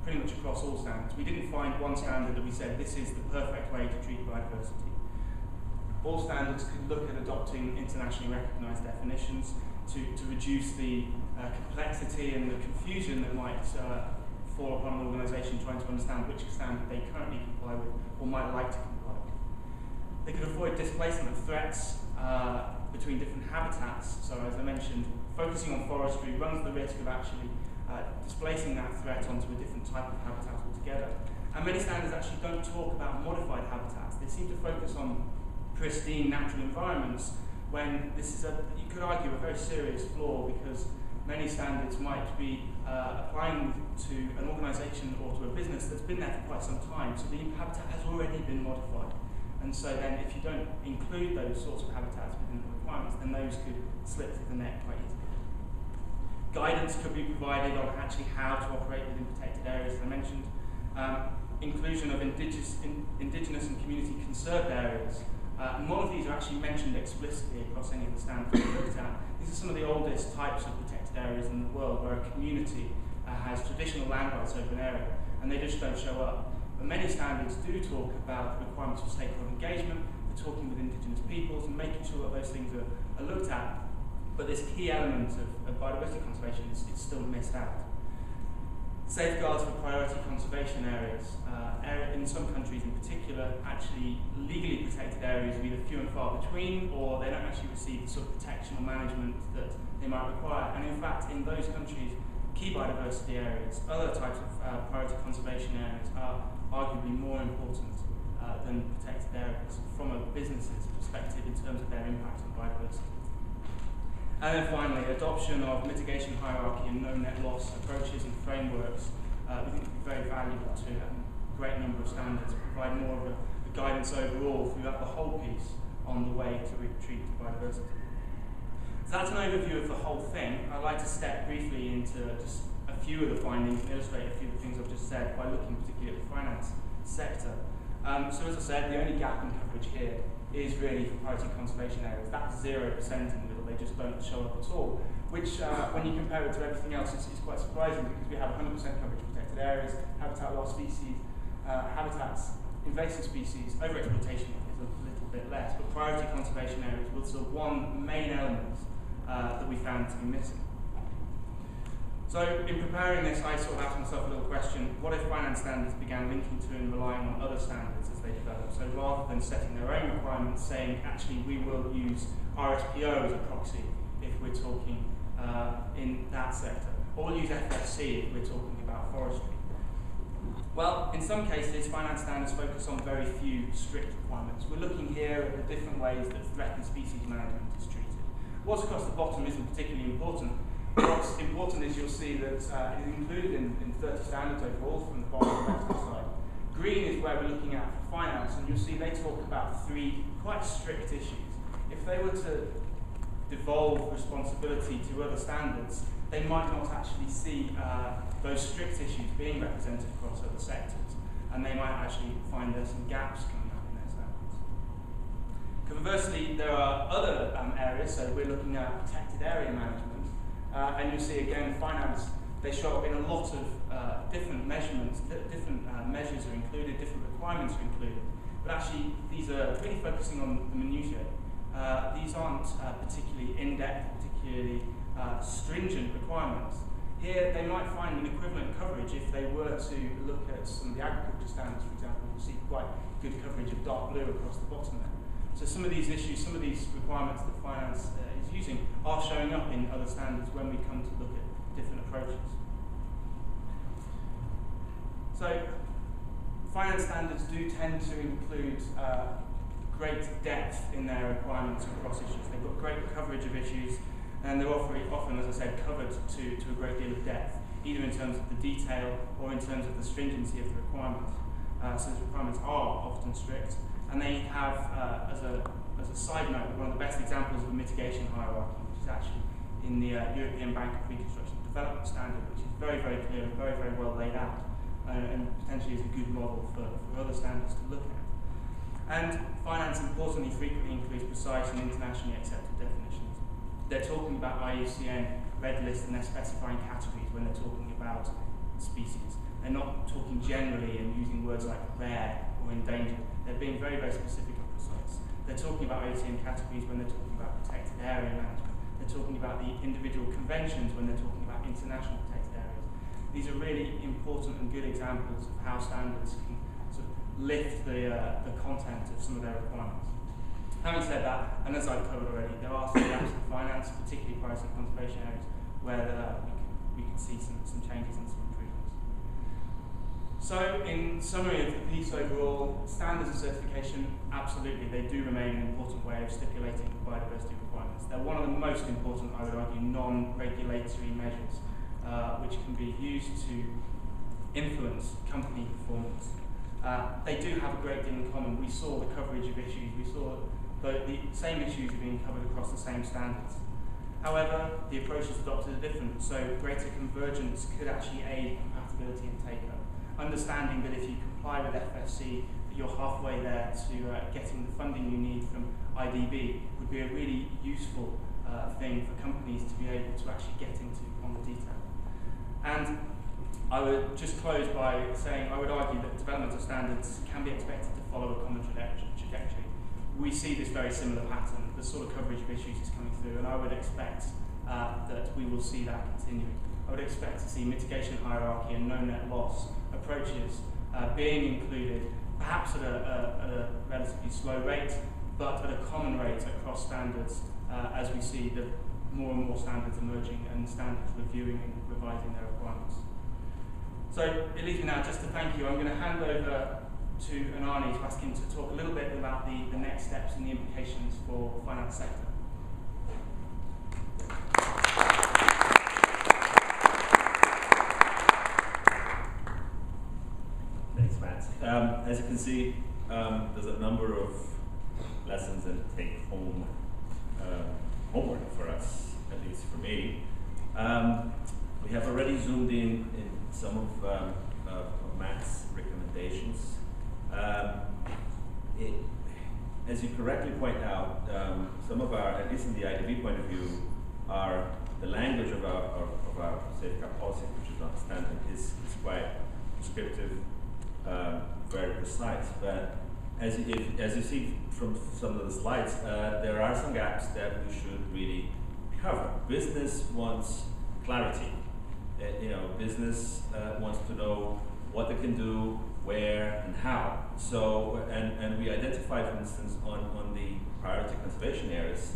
pretty much across all standards. We didn't find one standard that we said this is the perfect way to treat biodiversity. All standards could look at adopting internationally recognised definitions to reduce the complexity and the confusion that might fall upon an organisation trying to understand which standard they currently comply with or might like to comply with. They could avoid displacement of threats between different habitats. So as I mentioned, focusing on forestry runs the risk of actually displacing that threat onto a different type of habitat altogether. And many standards actually don't talk about modified habitats. They seem to focus on pristine natural environments when this is, you could argue, a very serious flaw, because many standards might be applying to an organisation or to a business that's been there for quite some time, so the habitat has already been modified. And so then if you don't include those sorts of habitats within the requirements, then those could slip through the net quite easily. Guidance could be provided on actually how to operate within protected areas, as I mentioned. Inclusion of indigenous and community conserved areas. None of these are actually mentioned explicitly across any of the standards we looked at. These are some of the oldest types of protected areas in the world where a community has traditional land rights over an area, and they just don't show up. But many standards do talk about the requirements for stakeholder engagement, for talking with indigenous peoples and making sure that those things are looked at. But this key element of biodiversity conservation is still missed out. Safeguards for priority conservation areas. In some countries in particular, actually legally protected areas are either few and far between, or they don't actually receive the sort of protection or management that they might require. And in fact, in those countries, key biodiversity areas, other types of priority conservation areas are arguably more important than protected areas from a business's perspective in terms of their impact on biodiversity. And then finally, adoption of mitigation hierarchy and no net loss approaches and frameworks we think would be very valuable to a great number of standards, provide more of a guidance overall throughout the whole piece on the way to treat biodiversity. So that's an overview of the whole thing. I'd like to step briefly into just a few of the findings and illustrate a few of the things I've just said by looking particularly at the finance sector. So as I said, the only gap in coverage here is really for priority conservation areas. That's 0% in the middle, they just don't show up at all. Which, when you compare it to everything else, it's quite surprising, because we have 100% coverage of protected areas, habitat loss species, habitats, invasive species, overexploitation is a little bit less, but priority conservation areas was the one main element that we found to be missing. So in preparing this, I sort of asked myself a little question: what if finance standards began linking to and relying on other standards as they develop? So rather than setting their own requirements, saying actually we will use RSPO as a proxy if we're talking in that sector, or we'll use FSC if we're talking about forestry. Well, in some cases, finance standards focus on very few strict requirements. We're looking here at the different ways that threatened species management is treated. What's across the bottom isn't particularly important. What's important is you'll see that it is included in 30 standards overall from the bottom left-hand side. Green is where we're looking at for finance, and you'll see they talk about 3 quite strict issues. If they were to devolve responsibility to other standards, they might not actually see those strict issues being represented across other sectors, and they might actually find there's some gaps coming up in their standards. Conversely, there are other areas, so we're looking at protected area management, and you'll see again, finance, they show up in a lot of different measurements, different measures are included, different requirements are included, but actually these are really focusing on the minutiae. These aren't particularly in-depth, particularly stringent requirements. Here, they might find an equivalent coverage if they were to look at some of the agriculture standards, for example. You'll see quite good coverage of dark blue across the bottom there. So some of these issues, some of these requirements that finance is using are showing up in other standards when we come to look at different approaches. So finance standards do tend to include great depth in their requirements across issues. They've got great coverage of issues, and they're often, as I said, covered to a great deal of depth, either in terms of the detail or in terms of the stringency of the requirements. So the requirements are often strict, and they have, as a side note, one of the best examples of a mitigation hierarchy, which is actually in the European Bank of Reconstruction and Development Standard, which is very, very clear and very, very well laid out, and potentially is a good model for other standards to look at. And finance, importantly, frequently includes precise and internationally accepted definitions. They're talking about IUCN Red List, and they're specifying categories when they're talking about species. They're not talking generally and using words like rare or endangered. They're being very, very specific and precise. They're talking about OTM categories when they're talking about protected area management. They're talking about the individual conventions when they're talking about international protected areas. These are really important and good examples of how standards can sort of lift the content of some of their requirements. Having said that, and as I've covered already, there are some gaps in finance, particularly price and conservation areas, where we can see some changes and some improvements. So, in summary of the piece overall, standards and certification, absolutely, they do remain an important way of stipulating biodiversity requirements. They're one of the most important, I would argue, non-regulatory measures, which can be used to influence company performance. They do have a great deal in common. We saw the coverage of issues. We saw the same issues are being covered across the same standards. However, the approaches adopted are different, so greater convergence could actually aid compatibility and take-up. Understanding that if you comply with FSC, that you're halfway there to getting the funding you need from IDB would be a really useful thing for companies to be able to actually get into on the detail. And I would just close by saying I would argue that development of standards can be expected to follow a common trajectory. We see this very similar pattern. The sort of coverage of issues is coming through, and I would expect that we will see that continuing. I would expect to see mitigation hierarchy and no net loss approaches being included, perhaps at a relatively slow rate, but at a common rate across standards as we see the more and more standards emerging and standards reviewing and revising their requirements. So it leaves me now just to thank you. I'm going to hand over to Anani to ask him to talk a little bit about the next steps and the implications for the finance sector. Thanks, Matt. As you can see, there's a number of lessons and take-home homework for us, at least for me. We have already zoomed in some of Matt's recommendations. As you correctly point out, some of our, at least in the IDB point of view, the language of our safeguard policy, which is not standard, is quite descriptive, very precise. But as you see from some of the slides, there are some gaps that we should really cover. Business wants clarity. Business wants to know what they can do, where, and how. So, and we identified, for instance, on the priority conservation areas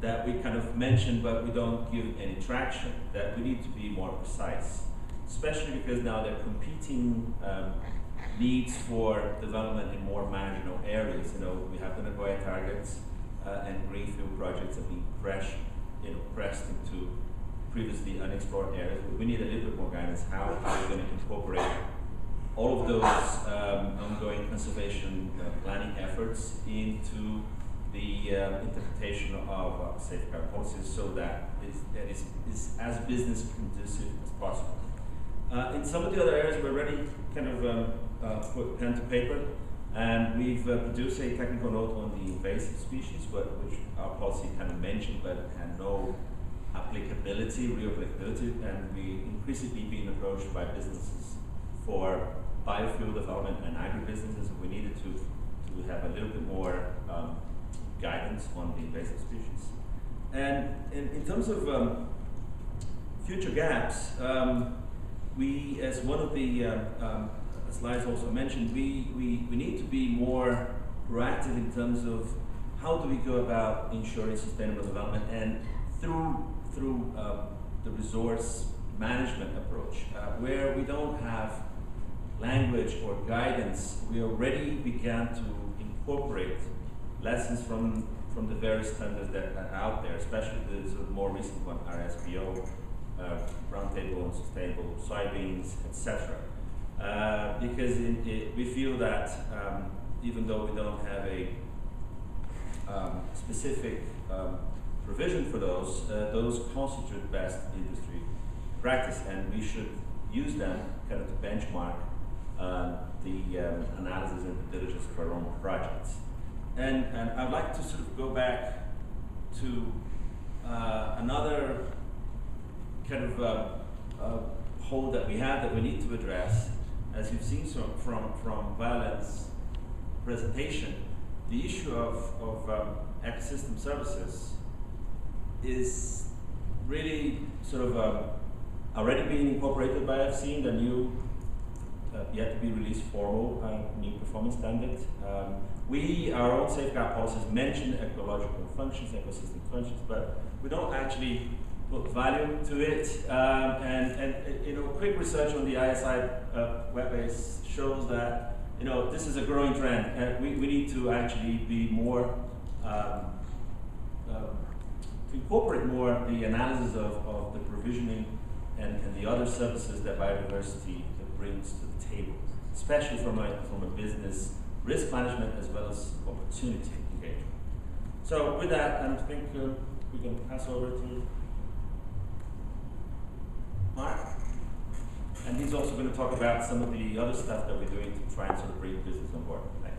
that we kind of mentioned, but we don't give any traction, that we need to be more precise, especially because now they're competing needs for development in more marginal areas. We have the Nagoya targets and greenfield projects that we pressed into previously unexplored areas. We need a little bit more guidance. How are we going to incorporate all of those ongoing conservation planning efforts into the interpretation of safeguard policies, so that is as business conducive as possible. In some of the other areas, we're already kind of put pen to paper, and we've produced a technical note on the invasive species, which our policy kind of mentioned, but had no real applicability, and we increasingly being approached by businesses for biofuel development and agribusinesses. We needed to have a little bit more guidance on the invasive species. And in terms of future gaps, we, as one of the slides also mentioned, we need to be more proactive in terms of how do we go about ensuring sustainable development, and through the resource management approach, where we don't have language or guidance. We already began to incorporate lessons from the various standards that are out there, especially the sort of more recent one, RSPO, Roundtable on Sustainable Soybeans, etc. Because we feel that even though we don't have a specific provision for those constitute best industry practice, and we should use them kind of to benchmark the analysis and the diligence of our own projects. And I'd like to sort of go back to another kind of hole that we have that we need to address, as you've seen from Violet's presentation, the issue of ecosystem services is really sort of already being incorporated by, I've seen, the new, yet to be released formal new performance standard. Our own safeguard policies mention ecological functions, ecosystem functions, but we don't actually put value to it. And quick research on the ISI web base shows that this is a growing trend. We need to actually be more to incorporate more the analysis of the provisioning and the other services that biodiversity brings to the table, especially from a business risk management as well as opportunity engagement. So with that, I think we can pass over to Mark. And he's also going to talk about some of the other stuff that we're doing to try and sort of bring business on board. Thanks.